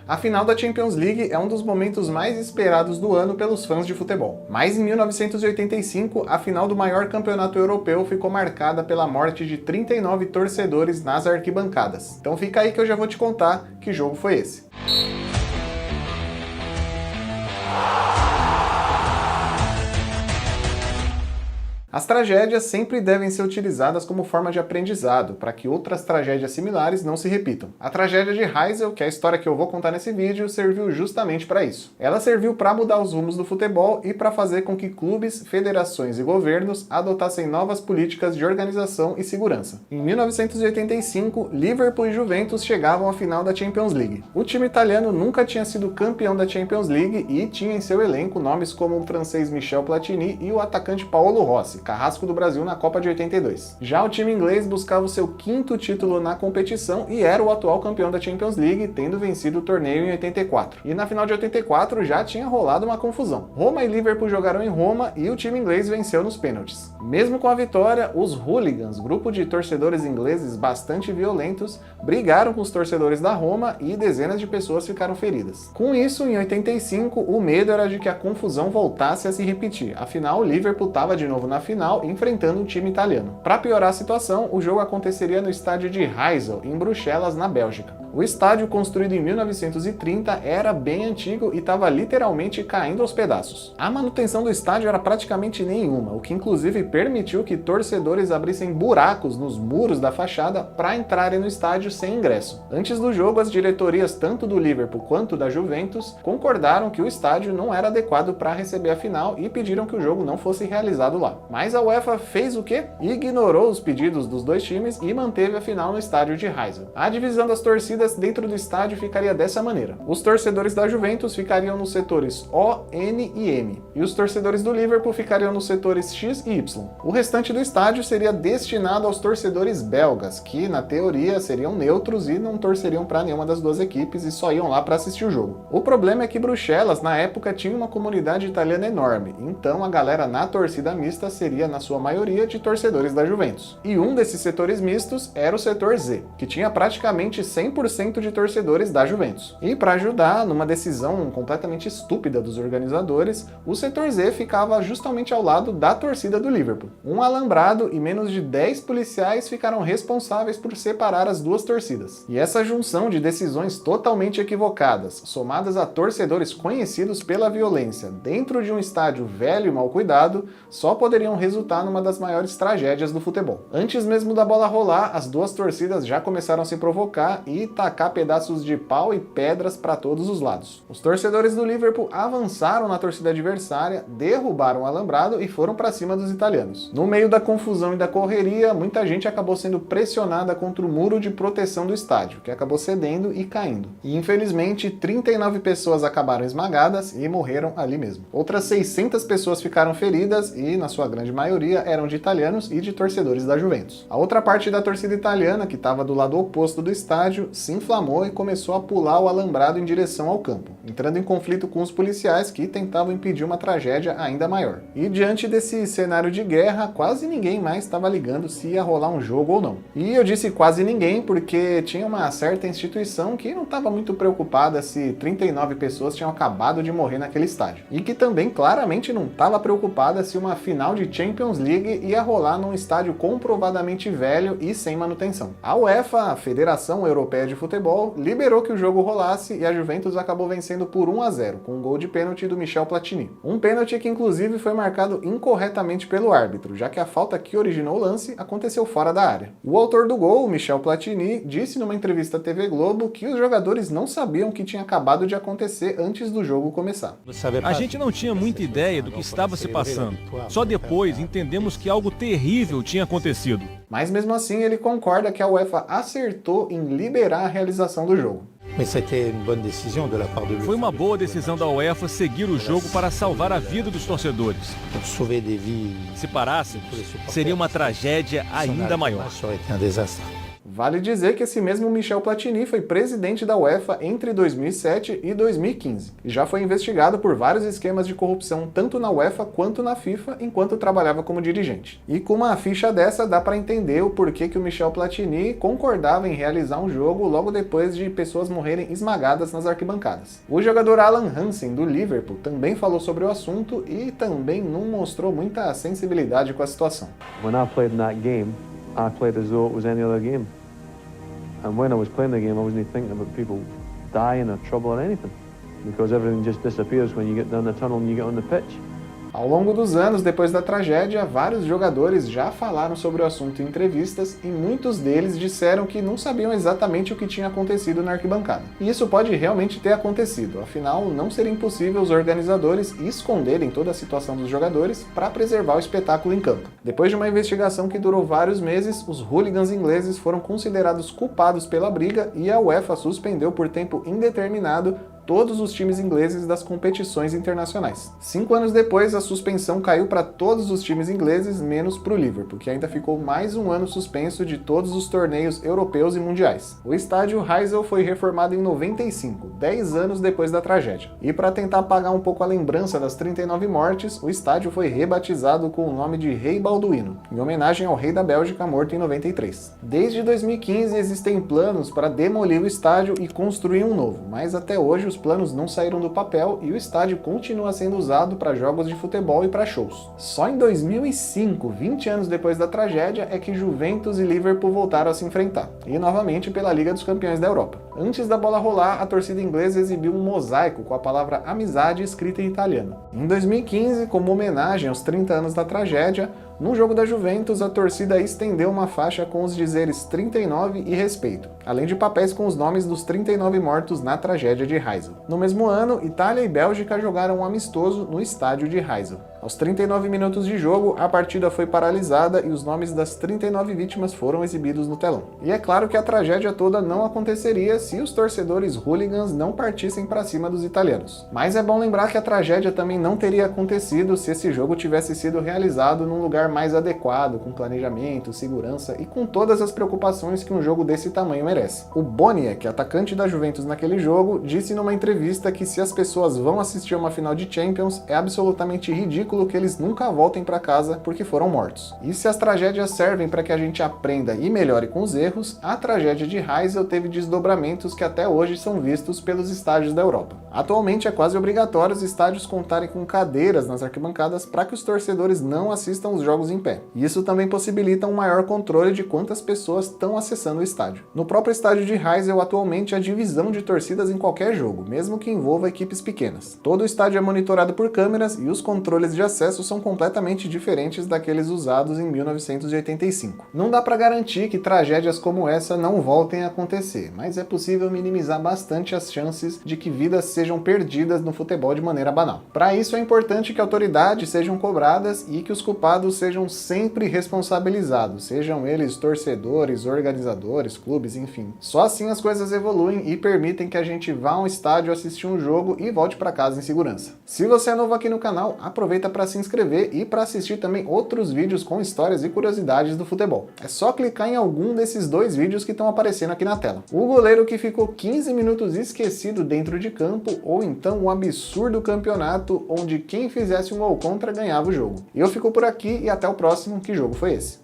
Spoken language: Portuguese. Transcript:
A final da Champions League é um dos momentos mais esperados do ano pelos fãs de futebol. Mas em 1985, a final do maior campeonato europeu ficou marcada pela morte de 39 torcedores nas arquibancadas. Então fica aí que eu já vou te contar que jogo foi esse. As tragédias sempre devem ser utilizadas como forma de aprendizado, para que outras tragédias similares não se repitam. A tragédia de Heysel, que é a história que eu vou contar nesse vídeo, serviu justamente para isso. Ela serviu para mudar os rumos do futebol e para fazer com que clubes, federações e governos adotassem novas políticas de organização e segurança. Em 1985, Liverpool e Juventus chegavam à final da Champions League. O time italiano nunca tinha sido campeão da Champions League e tinha em seu elenco nomes como o francês Michel Platini e o atacante Paolo Rossi, carrasco do Brasil na Copa de 82. Já o time inglês buscava o seu 5º título na competição e era o atual campeão da Champions League, tendo vencido o torneio em 84. E na final de 84 já tinha rolado uma confusão. Roma e Liverpool jogaram em Roma e o time inglês venceu nos pênaltis. Mesmo com a vitória, os hooligans, grupo de torcedores ingleses bastante violentos, brigaram com os torcedores da Roma e dezenas de pessoas ficaram feridas. Com isso, em 85, o medo era de que a confusão voltasse a se repetir. Afinal, o Liverpool estava de novo na final, enfrentando o time italiano. Para piorar a situação, o jogo aconteceria no estádio de Heysel, em Bruxelas, na Bélgica. O estádio, construído em 1930, era bem antigo e estava literalmente caindo aos pedaços. A manutenção do estádio era praticamente nenhuma, o que inclusive permitiu que torcedores abrissem buracos nos muros da fachada para entrarem no estádio sem ingresso. Antes do jogo, as diretorias tanto do Liverpool quanto da Juventus concordaram que o estádio não era adequado para receber a final e pediram que o jogo não fosse realizado lá. Mas a UEFA fez o quê? Ignorou os pedidos dos dois times e manteve a final no estádio de Heysel. A divisão das torcidas dentro do estádio ficaria dessa maneira. Os torcedores da Juventus ficariam nos setores O, N e M, e os torcedores do Liverpool ficariam nos setores X e Y. O restante do estádio seria destinado aos torcedores belgas, que na teoria seriam neutros e não torceriam para nenhuma das duas equipes e só iam lá para assistir o jogo. O problema é que Bruxelas, na época, tinha uma comunidade italiana enorme, então a galera na torcida mista seria, na sua maioria, de torcedores da Juventus. E um desses setores mistos era o setor Z, que tinha praticamente 100% de torcedores da Juventus. E para ajudar, numa decisão completamente estúpida dos organizadores, o setor Z ficava justamente ao lado da torcida do Liverpool. Um alambrado e menos de 10 policiais ficaram responsáveis por separar as duas torcidas. E essa junção de decisões totalmente equivocadas, somadas a torcedores conhecidos pela violência dentro de um estádio velho e mal cuidado, só poderiam resultar numa das maiores tragédias do futebol. Antes mesmo da bola rolar, as duas torcidas já começaram a se provocar e tacar pedaços de pau e pedras para todos os lados. Os torcedores do Liverpool avançaram na torcida adversária, derrubaram o alambrado e foram para cima dos italianos. No meio da confusão e da correria, muita gente acabou sendo pressionada contra o muro de proteção do estádio, que acabou cedendo e caindo. E infelizmente, 39 pessoas acabaram esmagadas e morreram ali mesmo. Outras 600 pessoas ficaram feridas e, na sua grande maioria, eram de italianos e de torcedores da Juventus. A outra parte da torcida italiana, que estava do lado oposto do estádio, se inflamou e começou a pular o alambrado em direção ao campo, entrando em conflito com os policiais que tentavam impedir uma tragédia ainda maior. E diante desse cenário de guerra, quase ninguém mais estava ligando se ia rolar um jogo ou não. E eu disse quase ninguém porque tinha uma certa instituição que não estava muito preocupada se 39 pessoas tinham acabado de morrer naquele estádio. E que também claramente não estava preocupada se uma final de Champions League ia rolar num estádio comprovadamente velho e sem manutenção. A UEFA, a Federação Europeia de Futebol, liberou que o jogo rolasse e a Juventus acabou vencendo por 1-0, com um gol de pênalti do Michel Platini. Um pênalti que inclusive foi marcado incorretamente pelo árbitro, já que a falta que originou o lance aconteceu fora da área. O autor do gol, Michel Platini, disse numa entrevista à TV Globo que os jogadores não sabiam o que tinha acabado de acontecer antes do jogo começar. A gente não tinha muita ideia do que estava se passando. Só depois entendemos que algo terrível tinha acontecido. Mas mesmo assim ele concorda que a UEFA acertou em liberar a realização do jogo. Foi uma boa decisão da UEFA seguir o jogo para salvar a vida dos torcedores. Se parássemos, seria uma tragédia ainda maior. Vale dizer que esse mesmo Michel Platini foi presidente da UEFA entre 2007 e 2015 e já foi investigado por vários esquemas de corrupção tanto na UEFA quanto na FIFA enquanto trabalhava como dirigente. E com uma ficha dessa dá para entender o porquê que o Michel Platini concordava em realizar um jogo logo depois de pessoas morrerem esmagadas nas arquibancadas. O jogador Alan Hansen do Liverpool também falou sobre o assunto e também não mostrou muita sensibilidade com a situação. When I played in that game, I played as though it was any other game. And when I was playing the game, I wasn't thinking about people dying or trouble or anything, because everything just disappears when you get down the tunnel and you get on the pitch. Ao longo dos anos, depois da tragédia, vários jogadores já falaram sobre o assunto em entrevistas e muitos deles disseram que não sabiam exatamente o que tinha acontecido na arquibancada. E isso pode realmente ter acontecido, afinal, não seria impossível os organizadores esconderem toda a situação dos jogadores para preservar o espetáculo em campo. Depois de uma investigação que durou vários meses, os hooligans ingleses foram considerados culpados pela briga e a UEFA suspendeu por tempo indeterminado todos os times ingleses das competições internacionais. 5 anos depois, a suspensão caiu para todos os times ingleses, menos para o Liverpool, que ainda ficou mais um ano suspenso de todos os torneios europeus e mundiais. O estádio Heysel foi reformado em 95, 10 anos depois da tragédia. E para tentar apagar um pouco a lembrança das 39 mortes, o estádio foi rebatizado com o nome de Rei Balduíno, em homenagem ao rei da Bélgica morto em 93. Desde 2015 existem planos para demolir o estádio e construir um novo, mas até hoje os planos não saíram do papel e o estádio continua sendo usado para jogos de futebol e para shows. Só em 2005, 20 anos depois da tragédia, é que Juventus e Liverpool voltaram a se enfrentar, e novamente pela Liga dos Campeões da Europa. Antes da bola rolar, a torcida inglesa exibiu um mosaico com a palavra amizade escrita em italiano. Em 2015, como homenagem aos 30 anos da tragédia, no jogo da Juventus, a torcida estendeu uma faixa com os dizeres 39 e respeito, além de papéis com os nomes dos 39 mortos na tragédia de Heysel. No mesmo ano, Itália e Bélgica jogaram um amistoso no estádio de Heysel. Aos 39 minutos de jogo, a partida foi paralisada e os nomes das 39 vítimas foram exibidos no telão. E é claro que a tragédia toda não aconteceria se os torcedores hooligans não partissem para cima dos italianos. Mas é bom lembrar que a tragédia também não teria acontecido se esse jogo tivesse sido realizado num lugar mais adequado, com planejamento, segurança e com todas as preocupações que um jogo desse tamanho merece. O Boniek, atacante da Juventus naquele jogo, disse numa entrevista que se as pessoas vão assistir uma final de Champions, é absolutamente ridículo que eles nunca voltem para casa porque foram mortos. E se as tragédias servem para que a gente aprenda e melhore com os erros, a tragédia de Heysel teve desdobramentos que até hoje são vistos pelos estádios da Europa. Atualmente é quase obrigatório os estádios contarem com cadeiras nas arquibancadas para que os torcedores não assistam os jogos em pé. E isso também possibilita um maior controle de quantas pessoas estão acessando o estádio. No próprio estádio de Heysel, atualmente há divisão de torcidas em qualquer jogo, mesmo que envolva equipes pequenas. Todo o estádio é monitorado por câmeras e os controles de acesso são completamente diferentes daqueles usados em 1985. Não dá para garantir que tragédias como essa não voltem a acontecer, mas é possível minimizar bastante as chances de que vidas sejam perdidas no futebol de maneira banal. Para isso é importante que autoridades sejam cobradas e que os culpados sejam sempre responsabilizados, sejam eles torcedores, organizadores, clubes, enfim. Só assim as coisas evoluem e permitem que a gente vá a um estádio assistir um jogo e volte para casa em segurança. Se você é novo aqui no canal, aproveita para se inscrever e para assistir também outros vídeos com histórias e curiosidades do futebol. É só clicar em algum desses 2 vídeos que estão aparecendo aqui na tela. O goleiro que ficou 15 minutos esquecido dentro de campo, ou então o absurdo campeonato onde quem fizesse um gol contra ganhava o jogo. Eu fico por aqui e até o próximo. Que jogo foi esse?